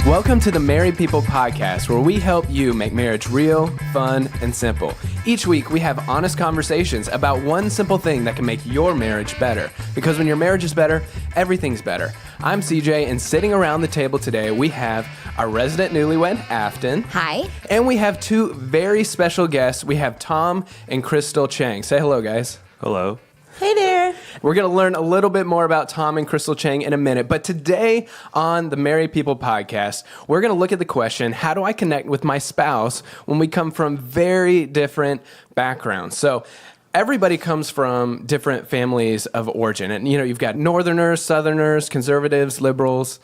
Welcome to the Married People Podcast, where we help you make marriage real, fun, and simple. Each week, we have honest conversations about one simple thing that can make your marriage better. Because when your marriage is better, everything's better. I'm CJ, and sitting around the table today, we have our resident newlywed, Afton. Hi. And we have two very special guests. We have Tom and Crystal Chang. Say hello, guys. Hello. Hey there. We're going to learn a little bit more about Tom and Crystal Chang in a minute, but today on the Married People Podcast, we're going to look at the question, how do I connect with my spouse when we come from very different backgrounds? So everybody comes from different families of origin. And, you've got Northerners, Southerners, conservatives, liberals,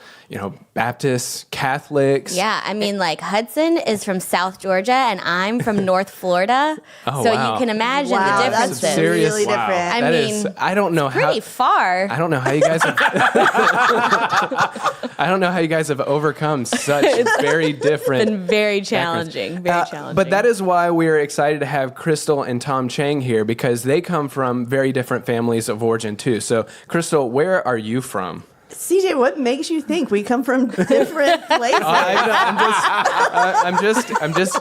Baptists, Catholics. Yeah, I mean, Hudson is from South Georgia, and I'm from North Florida. Oh, so wow. you can imagine the Wow, differences. that's Serious. really Wow. different. I mean, I don't know pretty far. I don't know how you guys have, I don't know how you guys have overcome such very different. It's been very challenging. Very challenging. But that is why we're excited to have Crystal and Tom Chang here, because they come from very different families of origin too. So, Crystal, where are you from? CJ, what makes you think we come from different places? I'm just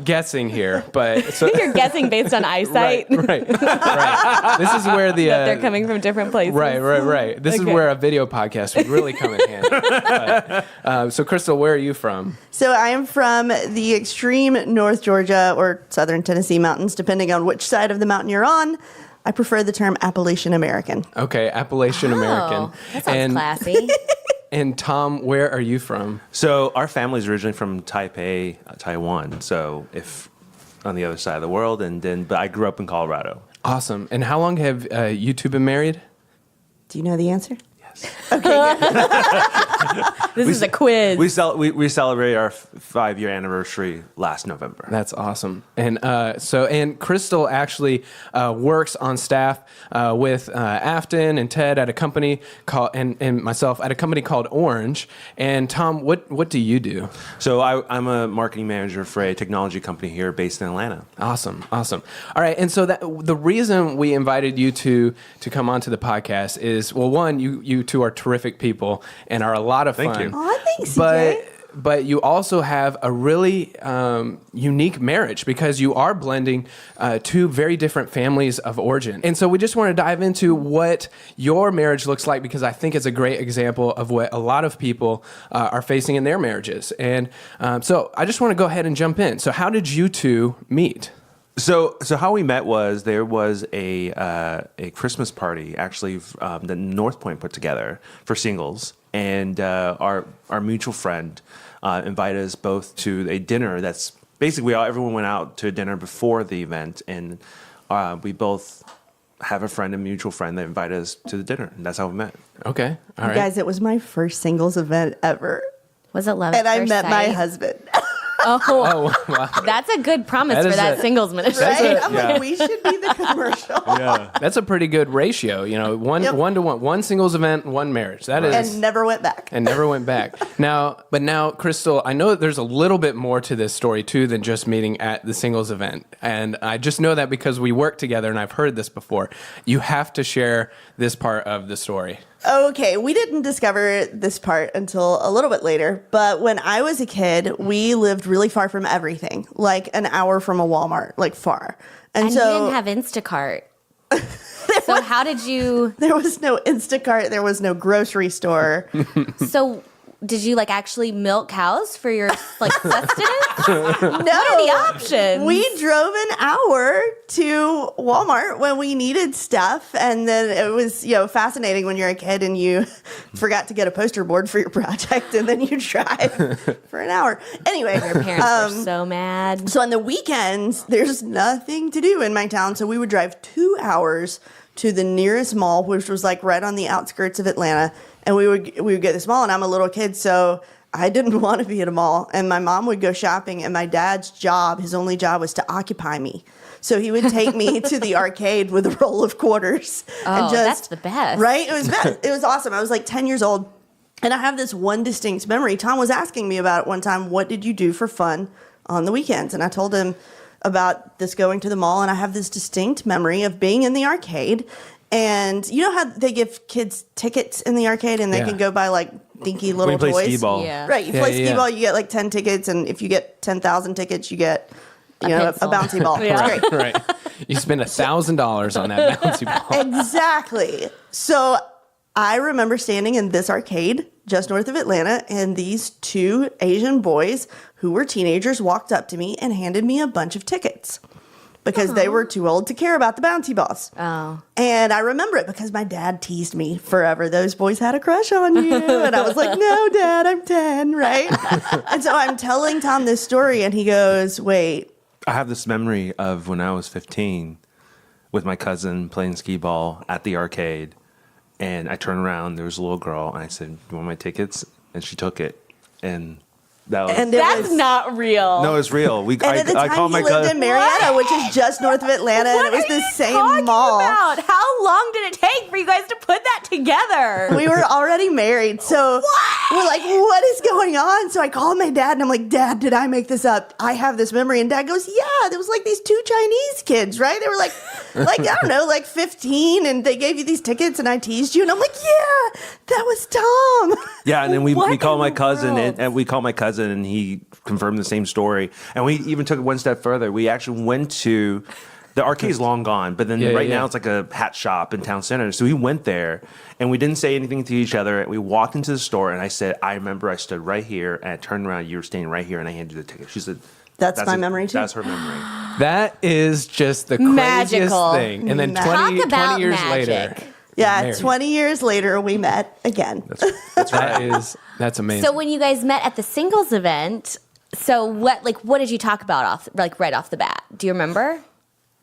guessing here, but so, You're guessing based on eyesight. right. This is where the They're coming from different places. Right. This is Okay. where a video podcast would really come in handy. So, Crystal, where are you from? So I am from the extreme North Georgia or Southern Tennessee mountains, depending on which side of the mountain you're on. I prefer the term Appalachian American. Okay, Appalachian American. Oh, that sounds classy. And Tom, where are you from? So our family is originally from Taipei, Taiwan. So if on the other side of the world, but I grew up in Colorado. Awesome. And how long have you two been married? Do you know the answer? This is a quiz. We celebrated our 5-year anniversary last November. That's awesome. And and Crystal actually works on staff with Afton and Ted at a company called and myself at a company called Orange. And Tom, what do you do? So I'm a marketing manager for a technology company here based in Atlanta. Awesome. All right. And so the reason we invited you to come onto the podcast is, well, one, you two are terrific people and are a lot of fun. Thank you. Oh, thanks, CJ. But you also have a really unique marriage because you are blending two very different families of origin. And so we just want to dive into what your marriage looks like, because I think it's a great example of what a lot of people are facing in their marriages. And so I just want to go ahead and jump in. So how did you two meet? So how we met was there was a Christmas party actually that North Point put together for singles, and our mutual friend invited us both to a dinner. That's basically everyone went out to a dinner before the event, and we both have a mutual friend that invited us to the dinner, and that's how we met. Okay, all right. Guys, it was my first singles event ever. Was it love And at I first met my sight? husband. Oh, wow. that's a good promise That for is that a- singles ministry. Right? I'm like, we should be the commercial. Yeah. That's a pretty good ratio. One Yep. 1 to 1, one singles event, one marriage. That is. And never went back. And never went back. Now, Crystal, I know that there's a little bit more to this story too than just meeting at the singles event. And I just know that because we work together and I've heard this before. You have to share this part of the story. Okay, we didn't discover this part until a little bit later, but when I was a kid, we lived really far from everything, like an hour from a Walmart, like far. And so you didn't have Instacart. So how did you... there was no Instacart, there was no grocery store. So did you actually milk cows for your sustenance? No. What are the options? We drove an hour to Walmart when we needed stuff, and then it was, fascinating when you're a kid and you forgot to get a poster board for your project, and then you drive for an hour. Anyway, Your parents were so mad. so on the weekends, there's nothing to do in my town, so we would drive 2 hours to the nearest mall, which was right on the outskirts of Atlanta, and we would get this mall, and I'm a little kid, so I didn't want to be at a mall, and my mom would go shopping, and my dad's job, his only job was to occupy me. So he would take me to the arcade with a roll of quarters. Oh, that's the best. Right? It was best. It was awesome. I was 10 years old, and I have this one distinct memory. Tom was asking me about it one time. What did you do for fun on the weekends? And I told him about this going to the mall, and I have this distinct memory of being in the arcade And you know how they give kids tickets in the arcade and they Yeah. can go buy like dinky little When you play toys? skee-ball. Yeah. Right. You Yeah, play yeah, skee yeah. ball, you get like 10 tickets. And if you get 10,000 tickets, you get, you know, a pencil. bouncy ball. Yeah. It's great. Right. You spend $1,000 on that bouncy ball. Exactly. So I remember standing in this arcade just north of Atlanta, and these two Asian boys who were teenagers walked up to me and handed me a bunch of tickets because they were too old to care about the bouncy balls. Oh. And I remember it because my dad teased me forever. Those boys had a crush on you. And I was like, no, Dad, I'm 10, right? And so I'm telling Tom this story, and he goes, wait. I have this memory of when I was 15 with my cousin playing skee ball at the arcade. And I turned around, there was a little girl, and I said, "Do you want my tickets?" And she took it. And that was... And it That's was, not real. no, it's real. and at the time, called he my lived cousin. in Marietta, which is just north of Atlanta, and What it was are the you same talking mall. about? How long did it take for you guys to put that together? We were already married, so we're like, what is going on? So I called my dad, and I'm like, Dad, did I make this up? I have this memory. And Dad goes, yeah, there was like these two Chinese kids, right? They were like I don't know, like 15, and they gave you these tickets, and I teased you, and I'm like, yeah, that was Tom. Yeah, and then we What called in my the cousin, world? and we called my cousin, and he confirmed the same story. And we even took it one step further. We actually went to the arcade's long gone, but then Yeah, right yeah. now it's like a hat shop in town center. So we went there, and we didn't say anything to each other. We walked into the store, and I said, "I remember I stood right here, and I turned around, you were standing right here, and I handed you the ticket." She said, That's my memory, too. That's her memory." That is just the craziest Magical. thing. And then Talk 20 about years magic. later. Yeah, married. 20 years later, we met again. That's amazing. So when you guys met at the singles event, so what did you talk about right off the bat? Do you remember?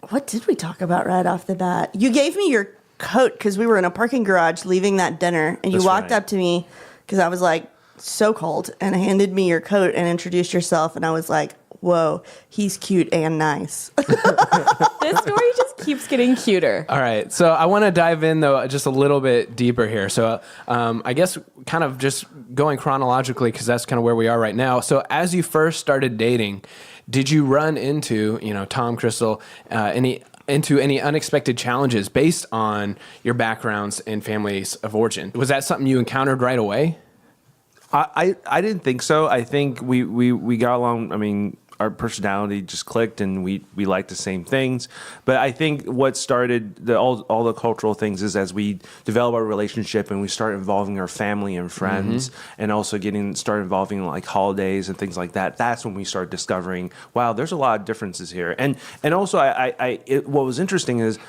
What did we talk about right off the bat? You gave me your coat because we were in a parking garage leaving that dinner, and you That's walked right. up to me because I was like so cold and handed me your coat and introduced yourself, and I was like, whoa, he's cute and nice. This story just keeps getting cuter. All right. So I want to dive in, though, just a little bit deeper here. So I guess kind of just going chronologically, because that's kind of where we are right now. So as you first started dating, did you run into, Tom, Crystal, into any unexpected challenges based on your backgrounds and families of origin? Was that something you encountered right away? I didn't think so. I think we got along. I mean, our personality just clicked, and we liked the same things. But I think what started all the cultural things is as we develop our relationship and we start involving our family and friends, and also start involving like holidays and things like that. That's when we start discovering, wow, there's a lot of differences here. And also, what was interesting is,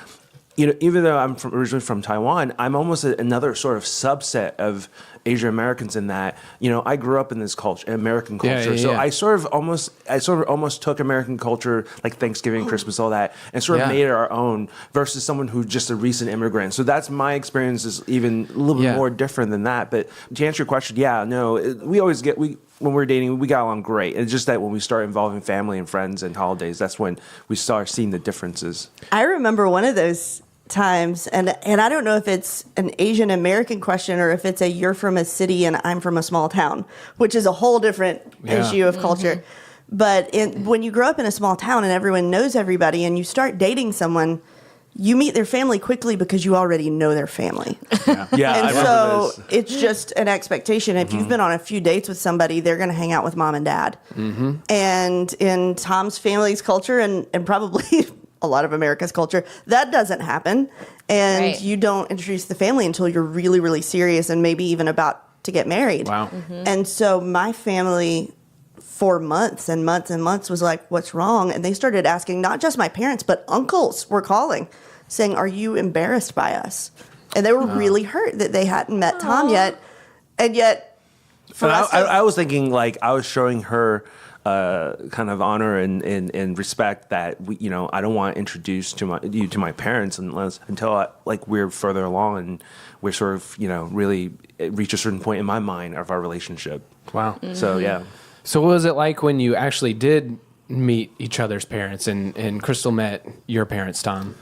even though I'm originally from Taiwan, I'm almost another sort of subset of Asian Americans in that, I grew up in this culture, American culture. Yeah, so yeah. I sort of almost took American culture, like Thanksgiving, Christmas, all that, and sort of Yeah. made it our own versus someone who's just a recent immigrant. So that's my experience is even a little bit Yeah. more different than that. But to answer your question, when we're dating, we got along great. It's just that when we start involving family and friends and holidays, that's when we start seeing the differences. I remember one of those times, and I don't know if it's an Asian American question or if it's a you're from a city and I'm from a small town, which is a whole different Yeah. issue of culture. But when you grow up in a small town and everyone knows everybody and you start dating someone, you meet their family quickly because you already know their family. Yeah, And I remember so this. it's just an expectation. If you've been on a few dates with somebody, they're going to hang out with mom and dad. And in Tom's family's culture, and probably a lot of America's culture, that doesn't happen. And Right. you don't introduce the family until you're really, really serious and maybe even about to get married. Wow. And so my family for months and months and months was like, what's wrong? And they started asking, not just my parents, but uncles were calling saying, are you embarrassed by us? And they were really hurt that they hadn't met Tom yet. And yet, for And us, I was thinking like I was showing her kind of honor and respect that I don't want to introduce you to my parents until we're further along and we're sort of really reach a certain point in my mind of our relationship. Wow. So yeah. So what was it like when you actually did meet each other's parents and Crystal met your parents, Tom?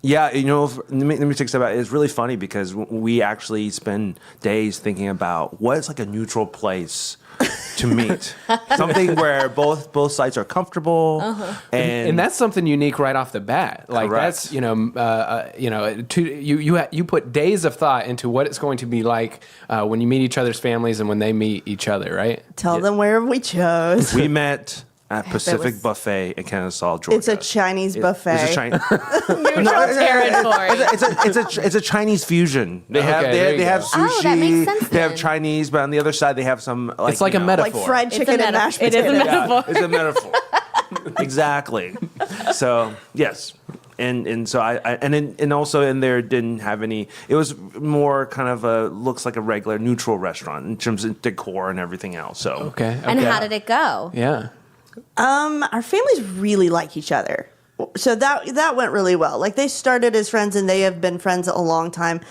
Yeah, let me take a step back. It's really funny because we actually spend days thinking about what is like a neutral place to meet, something where both sides are comfortable, And that's something unique right off the bat. Like Correct. that's you put days of thought into what it's going to be like when you meet each other's families and when they meet each other, right? Tell them where we chose. we met at Pacific was- Buffet in Kennesaw, Georgia. It's a Chinese buffet. It's a Chinese. Neutral territory. It's a Chinese fusion. They have Okay, there you they have go. sushi. Oh, that makes sense They have then. Chinese, but on the other side they have some. Like, It's like a metaphor. like fried It's a chicken and meta- mashed it is a potatoes. metaphor. It's a metaphor. Exactly. So yes. And so and also in there didn't have any. It was more kind of looks like a regular neutral restaurant in terms of decor and everything else. So Okay. And how did it go? Yeah. Our families really like each other. So that went really well. Like they started as friends and they have been friends a long time.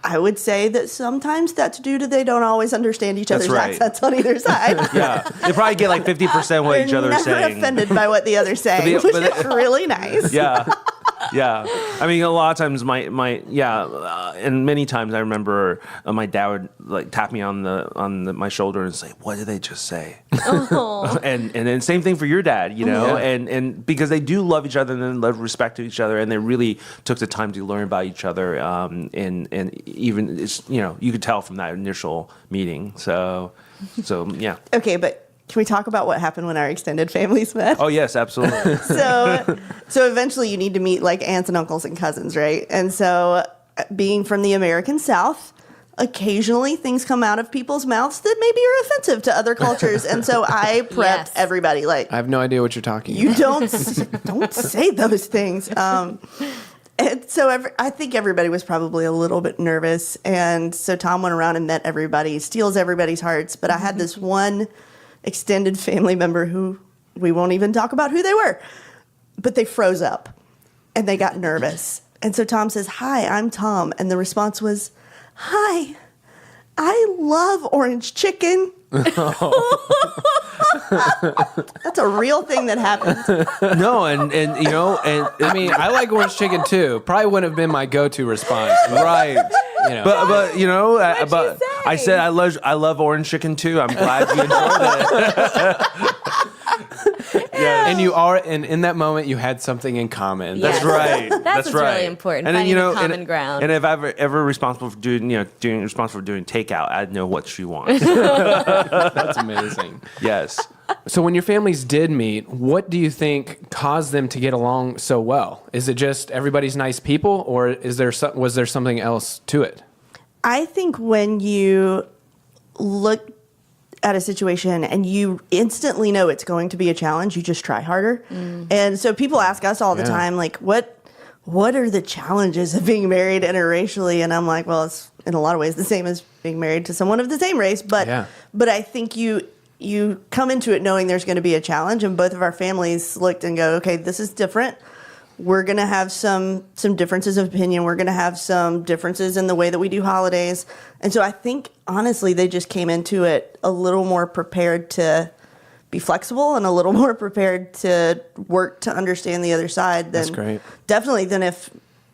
I would say that sometimes that's due to they don't always understand each That's other's right. accents on either side. yeah, they probably get like 50% what each They're other is never saying. offended by what the other's saying, But which they- is really nice. Yeah. Yeah. I mean, a lot of times and many times I remember my dad would like tap me on my shoulder and say, "What did they just say?" and then same thing for your dad, Yeah. and because they do love each other and then love respect to each other, and they really took the time to learn about each other, and even it's you could tell from that initial meeting. So yeah. Okay, but can we talk about what happened when our extended families met? Oh yes, absolutely. So eventually you need to meet like aunts and uncles and cousins, right? And so being from the American South, occasionally things come out of people's mouths that maybe are offensive to other cultures. And so I prepped Yes. everybody like, I have no idea what you're talking you about. don't say those things. And so I think everybody was probably a little bit nervous. And so Tom went around and met everybody, steals everybody's hearts. But I had this one extended family member who we won't even talk about who they were, but they froze up and they got nervous. And so Tom says, "Hi, I'm Tom." And the response was, "Hi, I love orange chicken." That's a real thing that happened. No, and I mean, I like orange chicken too. Probably wouldn't have been my go-to response. right. But What'd you I say? said I love orange chicken too. I'm glad you enjoyed it. And you are, and in that moment, you had something in common. Yes. That's right. That's what's right. really important, And then, finding the common ground. And if I'm ever responsible for doing takeout, I'd know what she wants. That's amazing. Yes. So when your families did meet, what do you think caused them to get along so well? Is it just everybody's nice people, or was there something else to it? I think when you look at a situation and you instantly know it's going to be a challenge, you just try harder. And so people ask us all the Yeah. time, like, what are the challenges of being married interracially? And I'm like, well, it's in a lot of ways the same as being married to someone of the same race. But Yeah. but I think you come into it knowing there's going to be a challenge, and both of our families looked and go, okay, this is different. We're going to have some differences of opinion. We're going to have some differences in the way that we do holidays. And so I think, honestly, they just came into it a little more prepared to be flexible and a little more prepared to work to understand the other side than That's great. definitely than if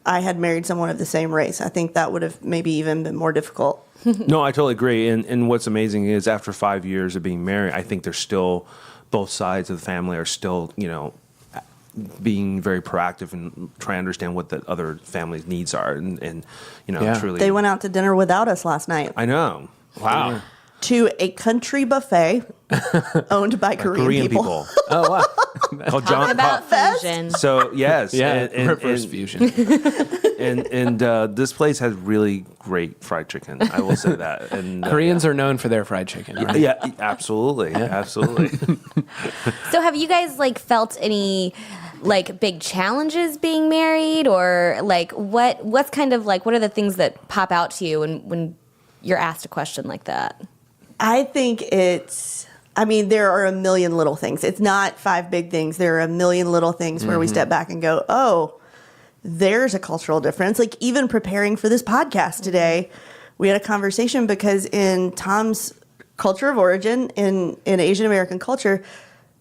I had married someone of the same race. I think that would have maybe even been more difficult. No, I totally agree. And what's amazing is after 5 years of being married, I think there's still both sides of the family are still, being very proactive and trying to understand what the other family's needs are, and Yeah. truly. They went out to dinner without us last night I know. Wow. to a country buffet owned by Korean people. Oh wow, Called Talk about Fest? fusion. So yes, yeah, and reverse fusion. and this place has really great fried chicken. I will say that. And Koreans are known for their fried chicken. Right? yeah, absolutely, absolutely. So have you guys felt any big challenges being married, or what's kind of what are the things that pop out to you when you're asked a question like that? I think there are a million little things. It's not 5 big things. There are a million little things where we step back and go, oh, there's a cultural difference. Like even preparing for this podcast today, we had a conversation because in Tom's culture of origin, in Asian American culture,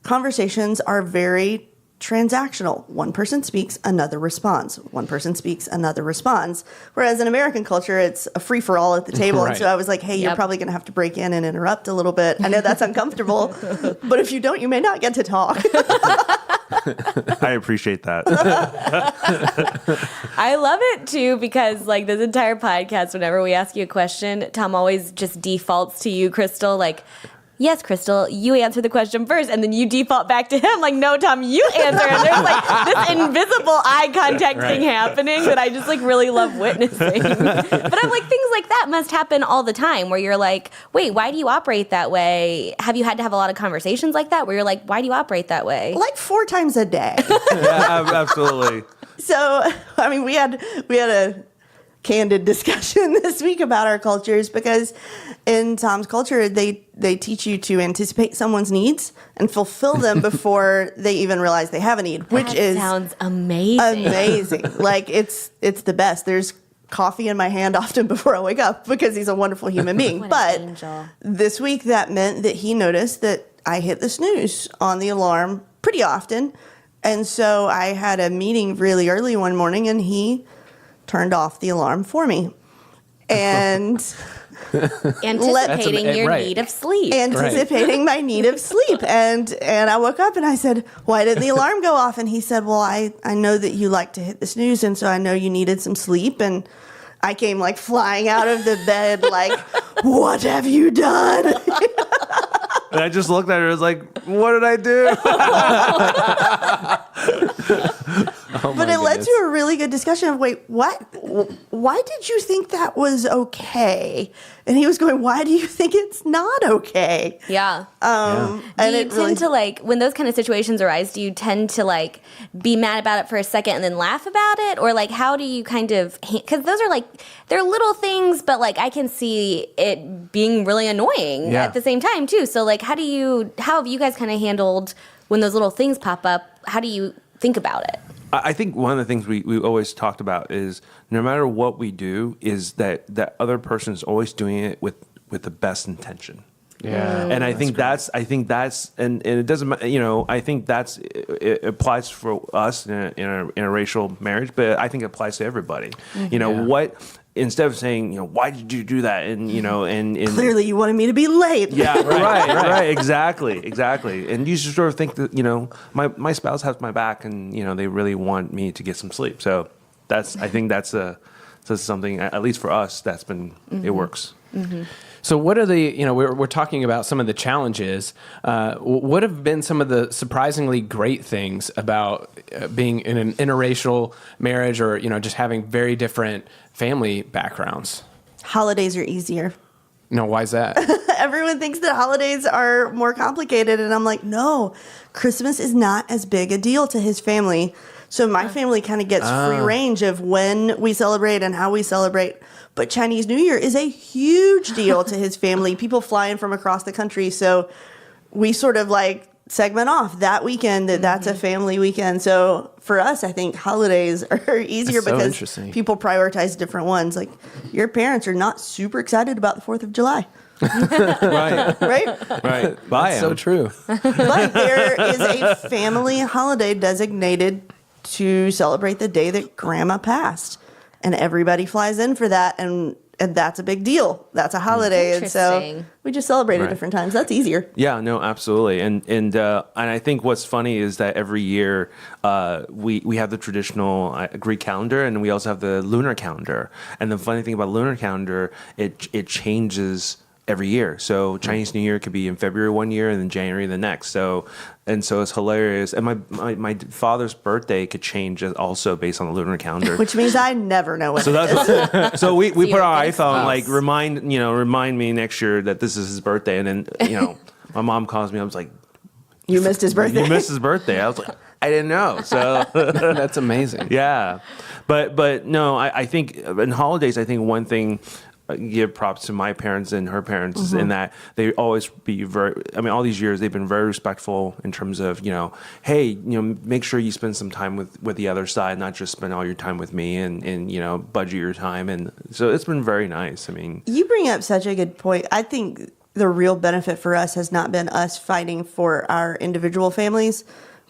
conversations are very transactional. One person speaks, another responds. One person speaks, another responds. Whereas in American culture, it's a free-for-all at the table. Right. And so I was like, hey, you're Yep. probably going to have to break in and interrupt a little bit. I know that's uncomfortable, but if you don't, you may not get to talk. I appreciate that. I love it too because like this entire podcast, whenever we ask you a question, Tom always just defaults to you, Crystal. Like, yes, Crystal, you answer the question first, and then you default back to him. Like, no, Tom, you answer. And there's like this invisible eye contact thing happening that I just like really love witnessing. But I'm like, things like that must happen all the time where you're like, wait, why do you operate that way? Have you had to have a lot of conversations like that where you're like, why do you operate that way? Like 4 times a day. Yeah, absolutely. So, I mean, we had a candid discussion this week about our cultures because in Tom's culture, they teach you to anticipate someone's needs and fulfill them before they even realize they have a need, which That sounds amazing. amazing. Like it's the best. There's coffee in my hand often before I wake up because he's a wonderful human being. What But an angel. this week that meant that he noticed that I hit the snooze on the alarm pretty often. And so I had a meeting really early one morning and he turned off the alarm for me. And Anticipating your right. need of sleep. anticipating my need of sleep. And I woke up and I said, why didn't the alarm go off? And he said, well, I know that you like to hit the snooze, and so I know you needed some sleep. And I came like flying out of the bed like, what have you done? And I just looked at her and was like, what did I do? But it led to a really good discussion of, wait, what? Why did you think that was okay? And he was going, why do you think it's not okay? Yeah. And Do you it really, tend to like when those kind of situations arise? Do you tend to like be mad about it for a second and then laugh about it, or like how do you kind of? Because those are like they're little things, but like I can see it being really annoying Yeah. at the same time too. So like how have you guys kind of handled when those little things pop up? How do you think about it? I think one of the things we always talked about is no matter what we do, is that other person is always doing it with the best intention. Yeah. And I think that's and it doesn't I think it applies for us in a interracial marriage, but I think it applies to everybody. What instead of saying why did you do that and and clearly you wanted me to be late. yeah, right, exactly. And you should sort of think that, my spouse has my back and, they really want me to get some sleep. So I think that's something, at least for us, that's been, it works. So what are the, we're talking about some of the challenges. What have been some of the surprisingly great things about being in an interracial marriage or, just having very different family backgrounds? Holidays are easier. No, why is that? Everyone thinks that holidays are more complicated, and I'm like, no, Christmas is not as big a deal to his family. So my family kind of gets free range of when we celebrate and how we celebrate. But Chinese New Year is a huge deal to his family. People fly in from across the country. So we sort of like segment off that weekend that's a family weekend. So for us, I think holidays are easier That's so because interesting. people prioritize different ones. Like your parents are not super excited about the 4th of July, Right, right? Bye. So true. But there is a family holiday designated to celebrate the day that grandma passed. And everybody flies in for that. And that's a big deal. That's a holiday. And so Interesting. we just celebrate at Right. different times. That's easier. Yeah, no, absolutely, and I think what's funny is that every year we have the traditional Greek calendar, and we also have the lunar calendar. And the funny thing about lunar calendar, it changes every year. So Chinese New Year could be in February one year and then January the next. So it's hilarious. And my father's birthday could change also based on the lunar calendar. Which means I never know what So it is. that's so we put you're our good iPhone spouse. like remind me next year that this is his birthday, and then my mom calls me. I was like, You missed his birthday. you missed his birthday. I was like, I didn't know. So That's amazing. yeah, but no, I think in holidays, I think one thing. Give props to my parents and her parents is in that they always be all these years they've been very respectful in terms of, hey, make sure you spend some time with the other side, not just spend all your time with me and budget your time. And so it's been very nice. I mean, You bring up such a good point. I think the real benefit for us has not been us fighting for our individual families,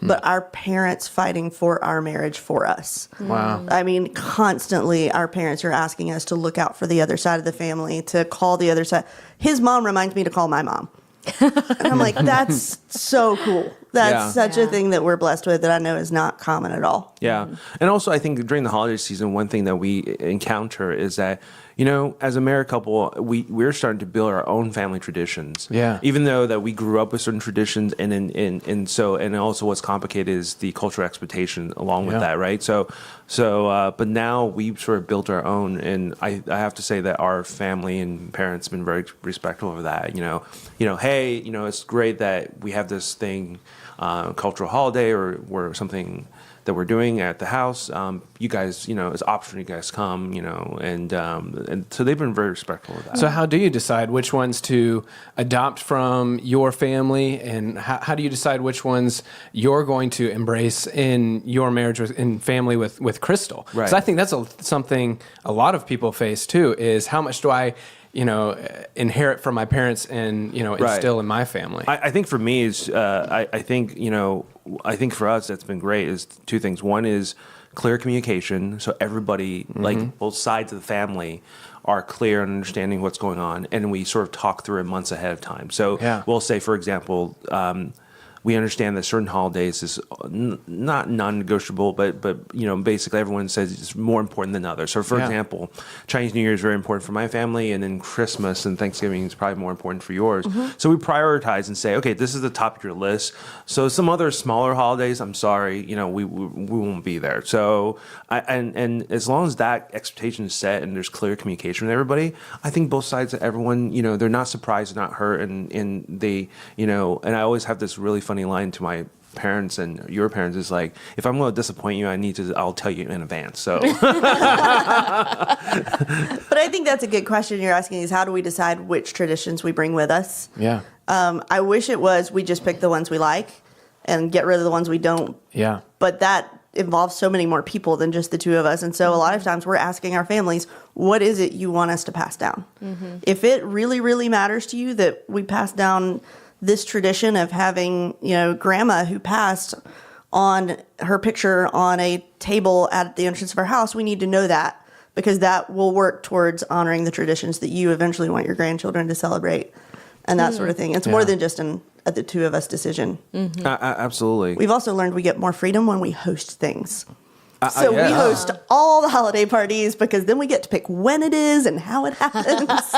but our parents fighting for our marriage for us. Wow. I mean, constantly our parents are asking us to look out for the other side of the family, to call the other side. His mom reminds me to call my mom. And I'm like, that's so cool. That's Yeah. such a thing that we're blessed with that I know is not common at all. Yeah. And also, I think during the holiday season, one thing that we encounter is that, as a married couple, we're starting to build our own family traditions. Yeah. Even though that we grew up with certain traditions, and also what's complicated is the cultural expectation along with Yeah. that, right? But now we've sort of built our own, and I have to say that our family and parents have been very respectful of that. Hey, it's great that we have this thing, cultural holiday or something that we're doing at the house. You guys, it's optional. You guys come, and so they've been very respectful of that. So how do you decide which ones to adopt from your family, and how do you decide which ones you're going to embrace in your marriage in family with Crystal? Because Right. I think that's something a lot of people face too, is how much do I inherit from my parents and, instill in my family? I think for me is I think for us that's been great is two things. One is clear communication, so everybody like both sides of the family are clear and understanding what's going on, and we sort of talk through it months ahead of time. So we'll say, for example, we understand that certain holidays is not non-negotiable, but basically everyone says it's more important than others. So for example, Chinese New Year is very important for my family, and then Christmas and Thanksgiving is probably more important for yours. So we prioritize and say, okay, this is the top of your list. So some other smaller holidays, I'm sorry, we won't be there. So and as long as that expectation is set and there's clear communication with everybody, I think both sides of everyone, they're not surprised, not hurt, and they, and I always have this really funny line to my parents and your parents is like, if I'm going to disappoint you, I'll tell you in advance. So, But I think that's a good question you're asking is how do we decide which traditions we bring with us? Yeah. I wish it was we just pick the ones we like and get rid of the ones we don't. Yeah. But that involves so many more people than just the two of us. And so a lot of times we're asking our families, what is it you want us to pass down? If it really, really matters to you that we pass down this tradition of having, grandma who passed on her picture on a table at the entrance of our house, we need to know that because that will work towards honoring the traditions that you eventually want your grandchildren to celebrate and that sort of thing. It's more than just the two of us decision. absolutely. We've also learned we get more freedom when we host things. So yeah. we host all the holiday parties because then we get to pick when it is and how it happens.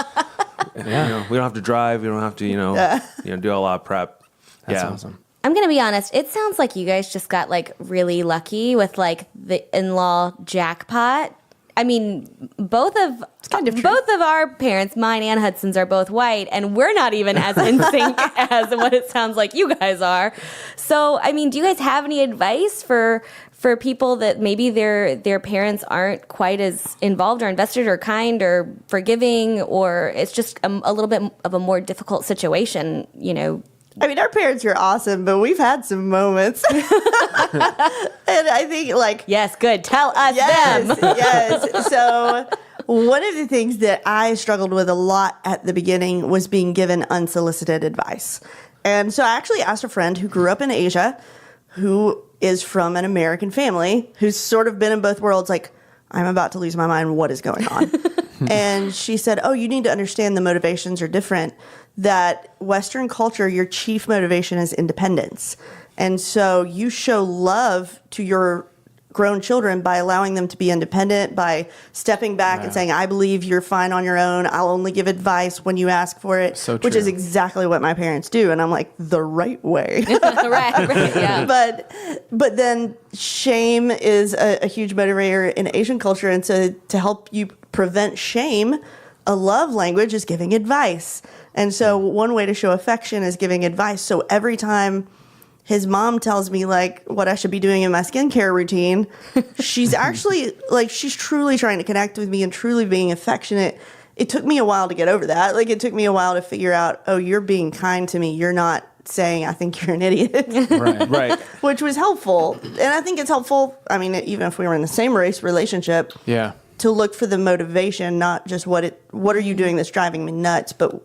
We don't have to drive. We don't have to, do a lot of prep. That's awesome. I'm going to be honest. It sounds like you guys just got like really lucky with like the in-law jackpot. I mean, both of our parents, mine and Hudson's, are both white, and we're not even as in sync as what it sounds like you guys are. So, I mean, do you guys have any advice for people that maybe their parents aren't quite as involved or invested or kind or forgiving, or it's just a little bit of a more difficult situation, I mean, our parents are awesome, but we've had some moments. And I think, Yes, good. Tell us yes, them. yes. So, one of the things that I struggled with a lot at the beginning was being given unsolicited advice. And so, I actually asked a friend who grew up in Asia, who is from an American family, who's sort of been in both worlds, like, I'm about to lose my mind. What is going on? And she said, oh, you need to understand the motivations are different. That Western culture, your chief motivation is independence. And so you show love to your grown children by allowing them to be independent, by stepping back and saying, I believe you're fine on your own. I'll only give advice when you ask for it, So which is true. exactly what my parents do. And I'm like, the right way. right, yeah. But then shame is a huge motivator in Asian culture. And so to help you prevent shame, a love language is giving advice. And so one way to show affection is giving advice. So every time his mom tells me like what I should be doing in my skincare routine, she's actually she's truly trying to connect with me and truly being affectionate. It took me a while to get over that. Like it took me a while to figure out, oh, you're being kind to me. You're not saying I think you're an idiot. Right. Which was helpful. And I think it's helpful, I mean, even if we were in the same race relationship, Yeah. to look for the motivation, not just what are you doing that's driving me nuts, but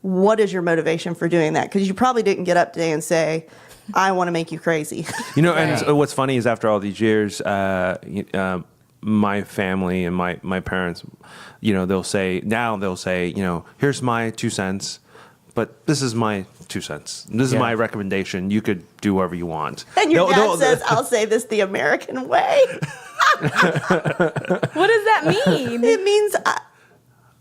what is your motivation for doing that? Because you probably didn't get up today and say, I want to make you crazy. And so what's funny is after all these years, my family and my parents, they'll say, here's my 2 cents, but this is my 2 cents. This is my recommendation. You could do whatever you want. And your dad says, I'll say this the American way. What does that mean? It means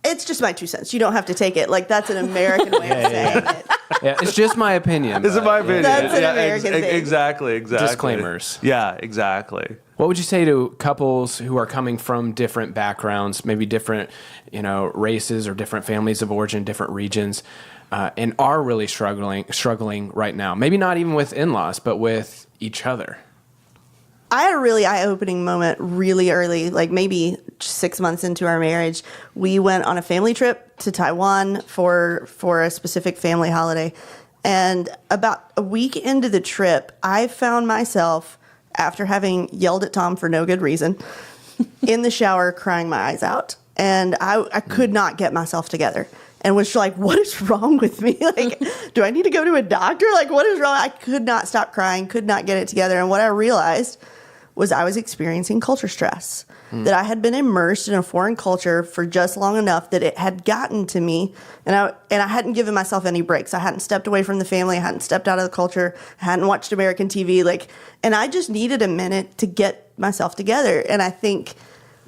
it's just my 2 cents. You don't have to take it. Like, that's an American way of saying it. Yeah, it's just my opinion. This is my opinion. That's an American thing. Exactly. Disclaimers. Yeah, exactly. What would you say to couples who are coming from different backgrounds, maybe different, races or different families of origin, different regions, and are really struggling right now? Maybe not even with in-laws, but with each other. I had a really eye-opening moment really early, like maybe 6 months into our marriage. We went on a family trip to Taiwan for a specific family holiday. And about a week into the trip, I found myself, after having yelled at Tom for no good reason, in the shower crying my eyes out. And I could not get myself together. And was like, what is wrong with me? Like, do I need to go to a doctor? Like, what is wrong? I could not stop crying, could not get it together. And what I realized was I was experiencing culture stress, that I had been immersed in a foreign culture for just long enough that it had gotten to me, and I hadn't given myself any breaks. I hadn't stepped away from the family. I hadn't stepped out of the culture. I hadn't watched American TV. And I just needed a minute to get myself together. And I think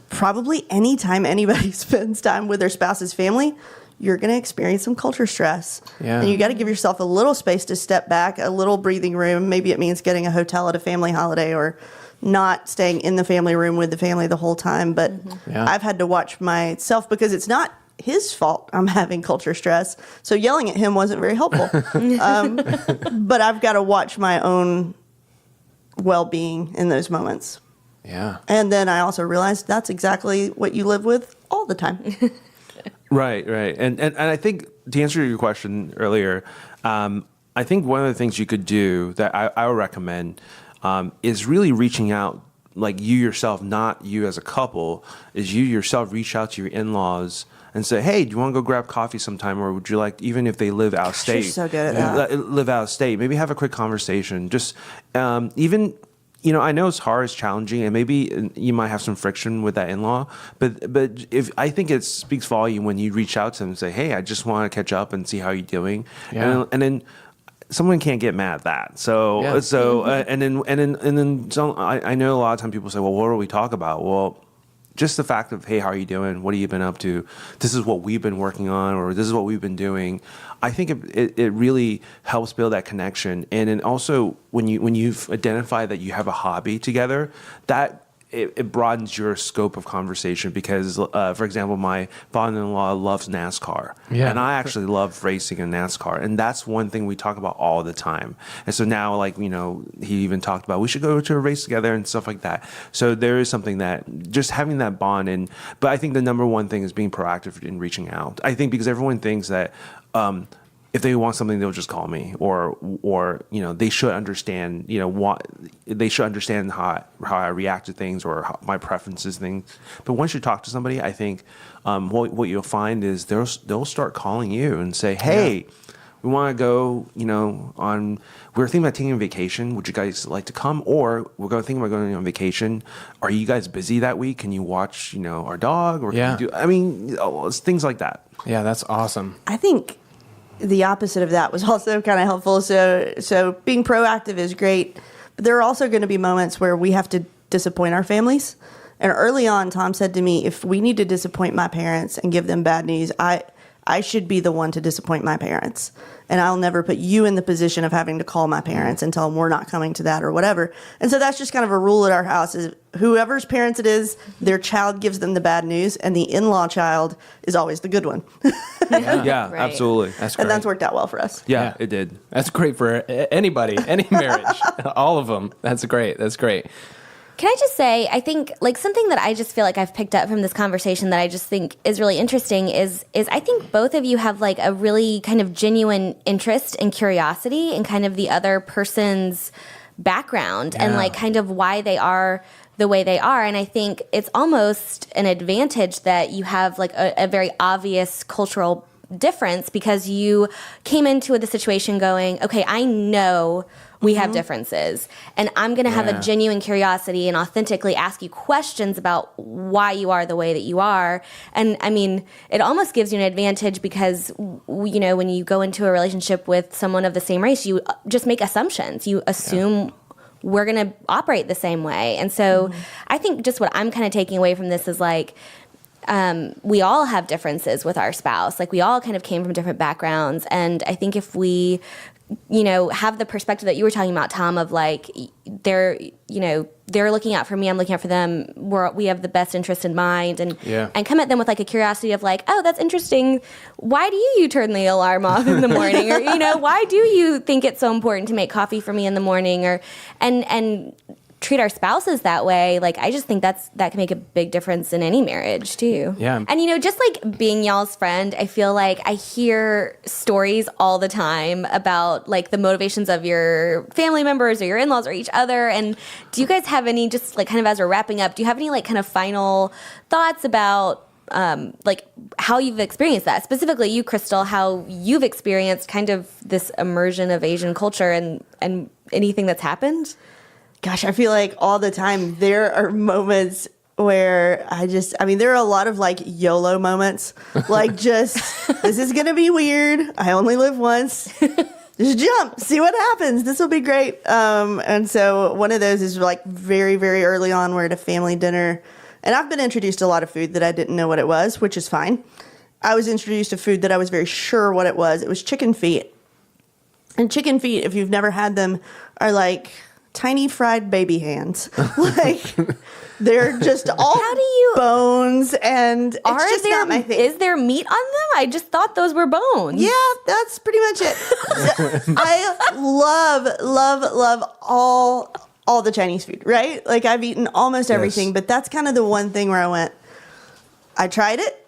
probably anytime anybody spends time with their spouse's family, you're going to experience some culture stress. Yeah. And you got to give yourself a little space to step back, a little breathing room. Maybe it means getting a hotel at a family holiday or not staying in the family room with the family the whole time. But I've had to watch myself because it's not his fault I'm having culture stress. So yelling at him wasn't very helpful. But I've got to watch my own well-being in those moments. Yeah. And then I also realized that's exactly what you live with all the time. Right. And I think to answer your question earlier, I think one of the things you could do that I would recommend is really reaching out, like you yourself, not you as a couple, is you yourself reach out to your in-laws and say, hey, do you want to go grab coffee sometime? Or would you like, even if they live out of state, you're so good at that. Live out of state, maybe have a quick conversation. Just even, I know it's hard, it's challenging, and maybe you might have some friction with that in-law. But if I think it speaks volume when you reach out to them and say, hey, I just want to catch up and see how you're doing. Yeah. And then someone can't get mad at that. So and then I know a lot of times people say, well, what do we talk about? Well, just the fact of, hey, how are you doing? What have you been up to? This is what we've been working on, or this is what we've been doing. I think it really helps build that connection. And then also when you've identified that you have a hobby together, that it broadens your scope of conversation because, for example, my father-in-law loves NASCAR. Yeah. And I actually love racing in NASCAR. And that's one thing we talk about all the time. And so now, he even talked about we should go to a race together and stuff like that. So there is something that just having that bond. But I think the number one thing is being proactive in reaching out. I think because everyone thinks that if they want something, they'll just call me, or they should understand, they should understand how I react to things or how my preferences things. But once you talk to somebody, I think what you'll find is they'll start calling you and say, hey, we want to go, we're thinking about taking a vacation. Would you guys like to come? Or we're thinking about going on vacation. Are you guys busy that week? Can you watch, our dog? Or can you it's things like that. Yeah, that's awesome. I think the opposite of that was also kind of helpful. So being proactive is great, but there are also going to be moments where we have to disappoint our families. And early on, Tom said to me, if we need to disappoint my parents and give them bad news, I should be the one to disappoint my parents. And I'll never put you in the position of having to call my parents and tell them we're not coming to that or whatever. And so that's just kind of a rule at our house is whoever's parents it is, their child gives them the bad news, and the in-law child is always the good one. Yeah, Right. absolutely. That's great. And that's worked out well for us. Yeah, it did. That's great for anybody, any marriage, all of them. That's great. That's great. Can I just say, I think something that I just feel like I've picked up from this conversation that I just think is really interesting is I think both of you have a really kind of genuine interest and curiosity in kind of the other person's background and kind of why they are the way they are. And I think it's almost an advantage that you have a very obvious cultural difference because you came into the situation going, okay, I know we have differences, and I'm going to have a genuine curiosity and authentically ask you questions about why you are the way that you are. And I mean, it almost gives you an advantage because, you know, when you go into a relationship with someone of the same race, you just make assumptions. You assume we're going to operate the same way. And so I think just what I'm kind of taking away from this is like, we all have differences with our spouse. Like we all kind of came from different backgrounds. And I think if we, you know, have the perspective that you were talking about, Tom, of like, they're looking out for me, I'm looking out for them. We have the best interest in mind, and come at them with like a curiosity of like, oh, that's interesting. Why do you turn the alarm off in the morning? Or, you know, why do you think it's so important to make coffee for me in the morning? Or, and treat our spouses that way. Like, I just think that can make a big difference in any marriage too. Yeah. And, you know, just like being y'all's friend, I feel like I hear stories all the time about like the motivations of your family members or your in-laws or each other. And do you guys have any, just like kind of as we're wrapping up, do you have any like kind of final thoughts about like how you've experienced that? Specifically you, Crystal, how you've experienced kind of this immersion of Asian culture and anything that's happened? Gosh, I feel like all the time there are moments where there are a lot of like YOLO moments. Like just, this is going to be weird. I only live once. Just jump, see what happens. This will be great. And so one of those is like very, very early on. We're at a family dinner. And I've been introduced to a lot of food that I didn't know what it was, which is fine. I was introduced to food that I was very sure what it was. It was chicken feet. And chicken feet, if you've never had them, are like tiny fried baby hands. Like they're just all bones, and it's just not my thing. Is there meat on them? I just thought those were bones. Yeah, that's pretty much it. I love all the Chinese food, right? Like I've eaten almost everything, but that's kind of the one thing where I tried it,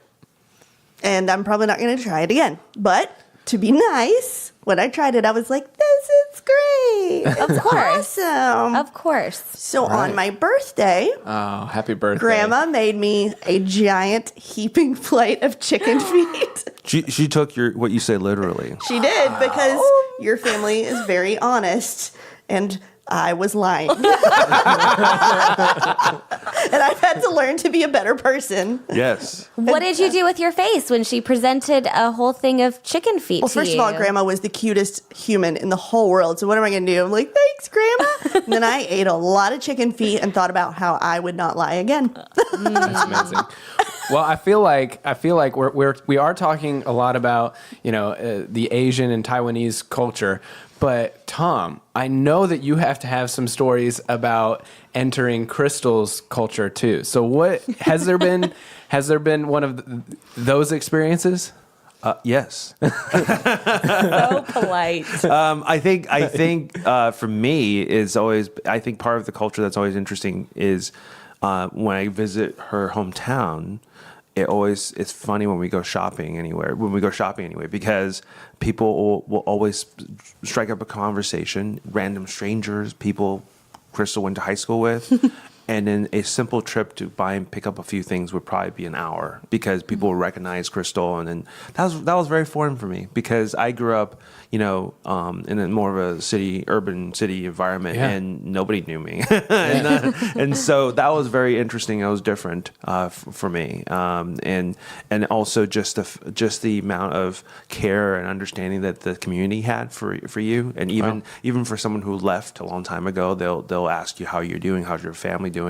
and I'm probably not going to try it again. But to be nice, when I tried it, I was like, this is great. Of course. Awesome. Of course. So on my birthday, Oh, happy birthday. Grandma made me a giant heaping plate of chicken feet. She took what you say literally. She did, because your family is very honest, and I was lying. And I've had to learn to be a better person. Yes. What did you do with your face when she presented a whole thing of chicken feet Well, to first you? of all, Grandma was the cutest human in the whole world. So what am I going to do? I'm like, thanks, Grandma. And then I ate a lot of chicken feet and thought about how I would not lie again. That's amazing. Well, I feel like we are talking a lot about, you know, the Asian and Taiwanese culture. But Tom, I know that you have to have some stories about entering Crystal's culture too. So what has there been? Has there been one of those experiences? Yes. So polite. I think for me is always. I think part of the culture that's always interesting is when I visit her hometown. It's funny when we go shopping anywhere. Because people will always strike up a conversation. Random strangers, people Crystal went to high school with. And then a simple trip to buy and pick up a few things would probably be an hour, because people will recognize Crystal. And then that was very foreign for me, because I grew up, you know, in a more of a urban city environment, and nobody knew me. And so that was very interesting. It was different for me. And also just the amount of care and understanding that the community had for you. And even for someone who left a long time ago, they'll ask you how you're doing, how's your family doing.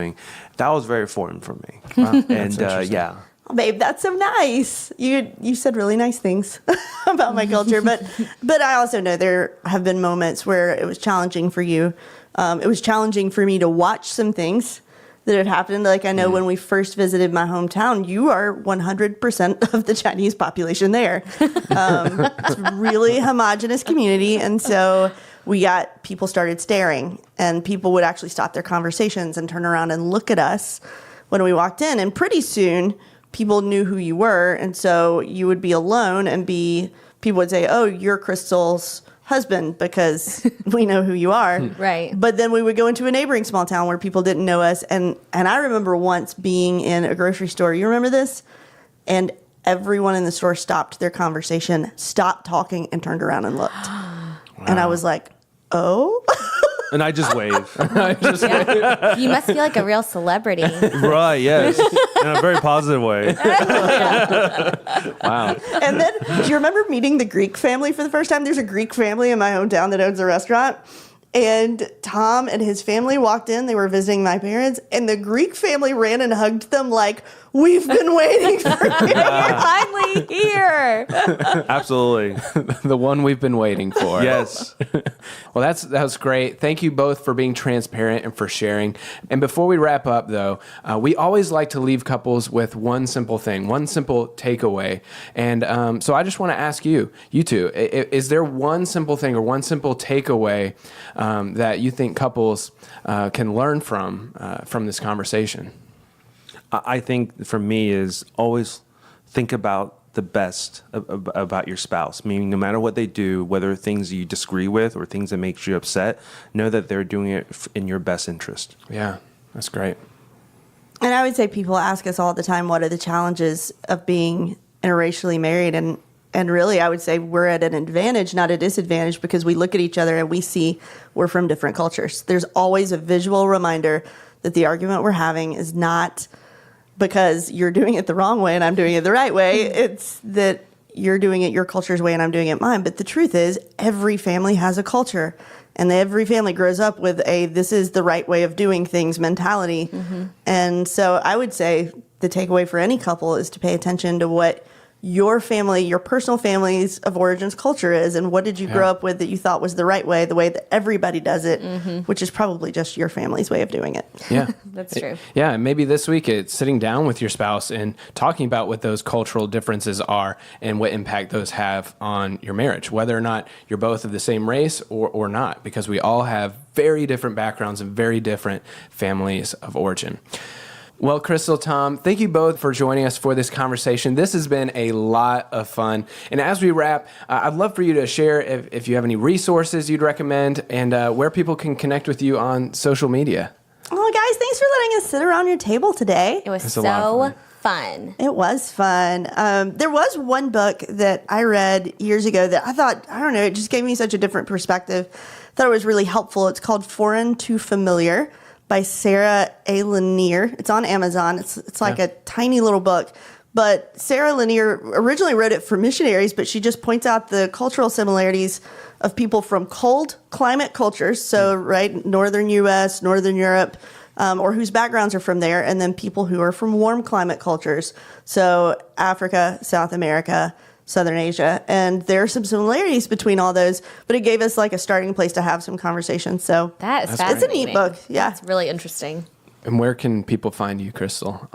That was very foreign for me. And yeah. Oh, babe, that's so nice. You said really nice things about my culture, but I also know there have been moments where it was challenging for you. It was challenging for me to watch some things that had happened. Like I know when we first visited my hometown, you are 100% of the Chinese population there. It's a really homogenous community, and so people started staring, and people would actually stop their conversations and turn around and look at us when we walked in. And pretty soon, people knew who you were, and so you would be alone, and people would say, "Oh, you're Crystal's husband," because we know who you are. Right. But then we would go into a neighboring small town where people didn't know us, and I remember once being in a grocery store. You remember this? And everyone in the store stopped their conversation, stopped talking, and turned around and looked. And I was like, oh. And I just wave. You must feel like a real celebrity. Right, yes. In a very positive way. Wow. And then, do you remember meeting the Greek family for the first time? There's a Greek family in my hometown that owns a restaurant. And Tom and his family walked in. They were visiting my parents. And the Greek family ran and hugged them like, we've been waiting for you. You're finally here. Absolutely. The one we've been waiting for. Yes. Well, that was great. Thank you both for being transparent and for sharing. And before we wrap up, though, we always like to leave couples with one simple thing, one simple takeaway. And so I just want to ask you two, is there one simple thing or one simple takeaway that you think couples can learn from this conversation? I think for me is always think about the best about your spouse, meaning no matter what they do, whether things you disagree with or things that makes you upset, know that they're doing it in your best interest. Yeah, that's great. And I would say people ask us all the time, what are the challenges of being interracially married? And really, I would say we're at an advantage, not a disadvantage, because we look at each other and we see we're from different cultures. There's always a visual reminder that the argument we're having is not because you're doing it the wrong way and I'm doing it the right way. It's that you're doing it your culture's way and I'm doing it mine. But the truth is, every family has a culture. And every family grows up with a this is the right way of doing things mentality. Mm-hmm. And so I would say the takeaway for any couple is to pay attention to what your family, your personal family's of origins culture is, and what did you grow up with that you thought was the right way, the way that everybody does it, which is probably just your family's way of doing it. Yeah. That's true. Yeah, and maybe this week it's sitting down with your spouse and talking about what those cultural differences are and what impact those have on your marriage, whether or not you're both of the same race or not, because we all have very different backgrounds and very different families of origin. Well, Crystal, Tom, thank you both for joining us for this conversation. This has been a lot of fun. And as we wrap, I'd love for you to share if you have any resources you'd recommend and where people can connect with you on social media. Oh, guys, thanks for letting us sit around your table today. It was It's a lot of so fun. It was fun. There was one book that I read years ago that I thought, I don't know, it just gave me such a different perspective. I thought it was really helpful. It's called Foreign to Familiar by Sarah A. Lanier. It's on Amazon. It's like a tiny little book. But Sarah Lanier originally wrote it for missionaries, but she just points out the cultural similarities of people from cold climate cultures, so right, northern U.S., northern Europe, or whose backgrounds are from there, and then people who are from warm climate cultures, so Africa, South America, Southern Asia. And there are some similarities between all those, but it gave us like a starting place to have some conversation. So That is it's a fascinating. neat book. Yeah. That's really interesting. And where can people find you, Crystal?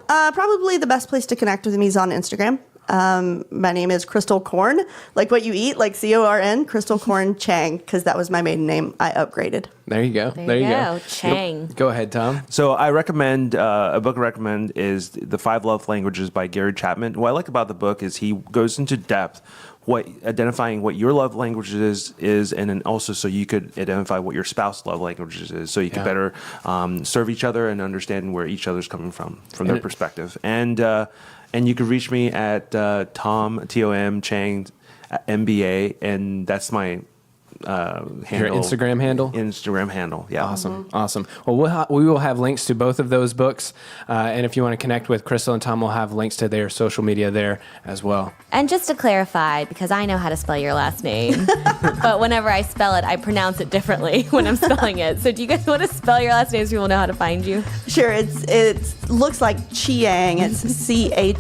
Probably the best place to connect with me is on Instagram. My name is Crystal Korn, like what you eat, like C-O-R-N, Crystal Korn Chang, because that was my maiden name. I upgraded. There you go. There you go. Chang. Go ahead, Tom. So I recommend, a book I recommend is The Five Love Languages by Gary Chapman. What I like about the book is he goes into depth identifying what your love languages is, and then also so you could identify what your spouse's love languages is, so you can better serve each other and understand where each other's coming from their perspective. And you can reach me at Tom Tom Chang MBA, and that's my handle. Your Instagram handle? Instagram handle, yeah. Awesome. Well, we will have links to both of those books. And if you want to connect with Crystal and Tom, we'll have links to their social media there as well. And just to clarify, because I know how to spell your last name, but whenever I spell it, I pronounce it differently when I'm spelling it. So do you guys want to spell your last name so people know how to find you? Sure, it looks like Chiang. It's Chiang.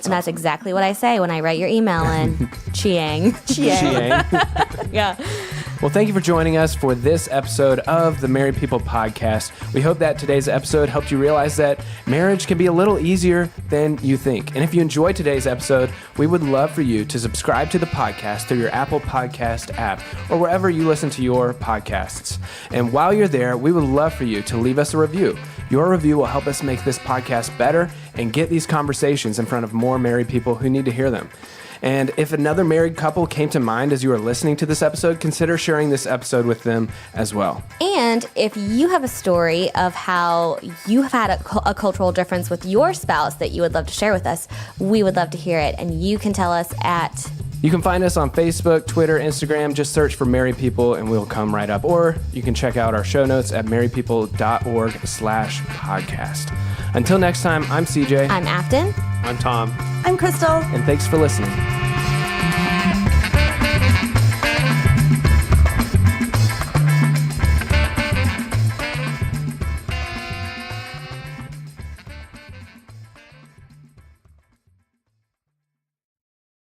And that's exactly what I say when I write your email in. Chiang. Chiang. Yeah. Well, thank you for joining us for this episode of the Married People Podcast. We hope that today's episode helped you realize that marriage can be a little easier than you think. And if you enjoyed today's episode, we would love for you to subscribe to the podcast through your Apple Podcast app or wherever you listen to your podcasts. And while you're there, we would love for you to leave us a review. Your review will help us make this podcast better and get these conversations in front of more married people who need to hear them. And if another married couple came to mind as you were listening to this episode, consider sharing this episode with them as well. And if you have a story of how you have had a cultural difference with your spouse that you would love to share with us, we would love to hear it. And you can tell us at... You can find us on Facebook, Twitter, Instagram. Just search for Married People and we'll come right up. Or you can check out our show notes at marriedpeople.org/podcast. Until next time, I'm CJ. I'm Afton. I'm Tom. I'm Crystal. And thanks for listening.